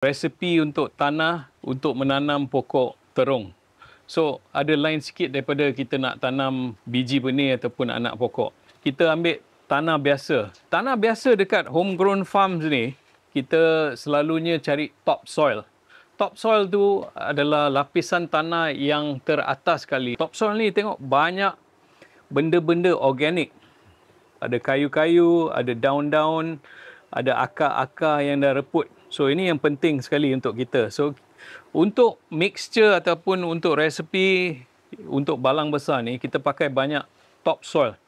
Resepi untuk tanah untuk menanam pokok terung. So, ada lain sikit daripada kita nak tanam biji benih ataupun anak pokok. Kita ambil tanah biasa. Tanah biasa dekat homegrown farms ni, kita selalunya cari topsoil. Topsoil tu adalah lapisan tanah yang teratas sekali. Topsoil ni tengok banyak benda-benda organik. Ada kayu-kayu, ada daun-daun, ada akar-akar yang dah reput. So ini yang penting sekali untuk kita. So untuk mixture ataupun untuk resepi untuk balang besar ni, kita pakai banyak topsoil.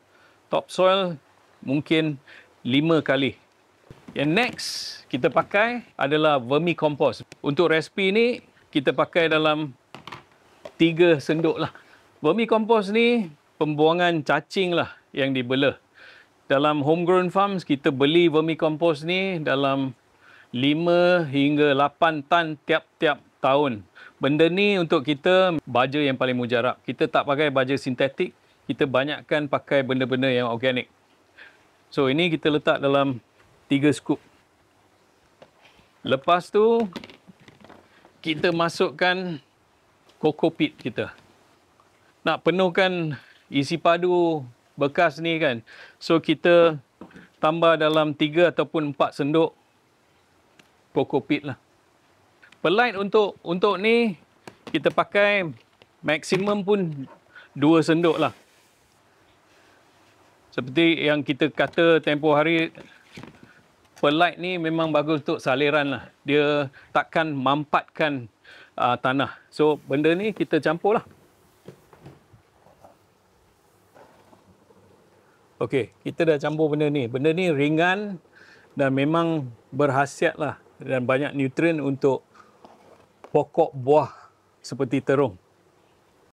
Topsoil mungkin 5 kali. Yang next kita pakai adalah vermicompost. Untuk resepi ni kita pakai dalam 3 senduk lah. Vermicompost ni pembuangan cacing lah yang dibela. Dalam homegrown farms, kita beli vermicompost ni dalam 5 hingga 8 tan tiap-tiap tahun. Benda ni untuk kita baja yang paling mujarab. Kita tak pakai baja sintetik, kita banyakkan pakai benda-benda yang organik. So ini kita letak dalam 3 scoop. Lepas tu, kita masukkan coco peat kita. Nak penuhkan isi padu bekas ni kan. So kita tambah dalam 3 ataupun 4 senduk coco peat lah. Perlite untuk ni kita pakai maksimum pun 2 senduk lah. Seperti yang kita kata tempoh hari, perlite ni memang bagus untuk saliran lah. Dia takkan mampatkan tanah. So benda ni kita campur lah. Okey, kita dah campur benda ni. Benda ni ringan dan memang berkhasiat lah dan banyak nutrien untuk pokok buah seperti terung.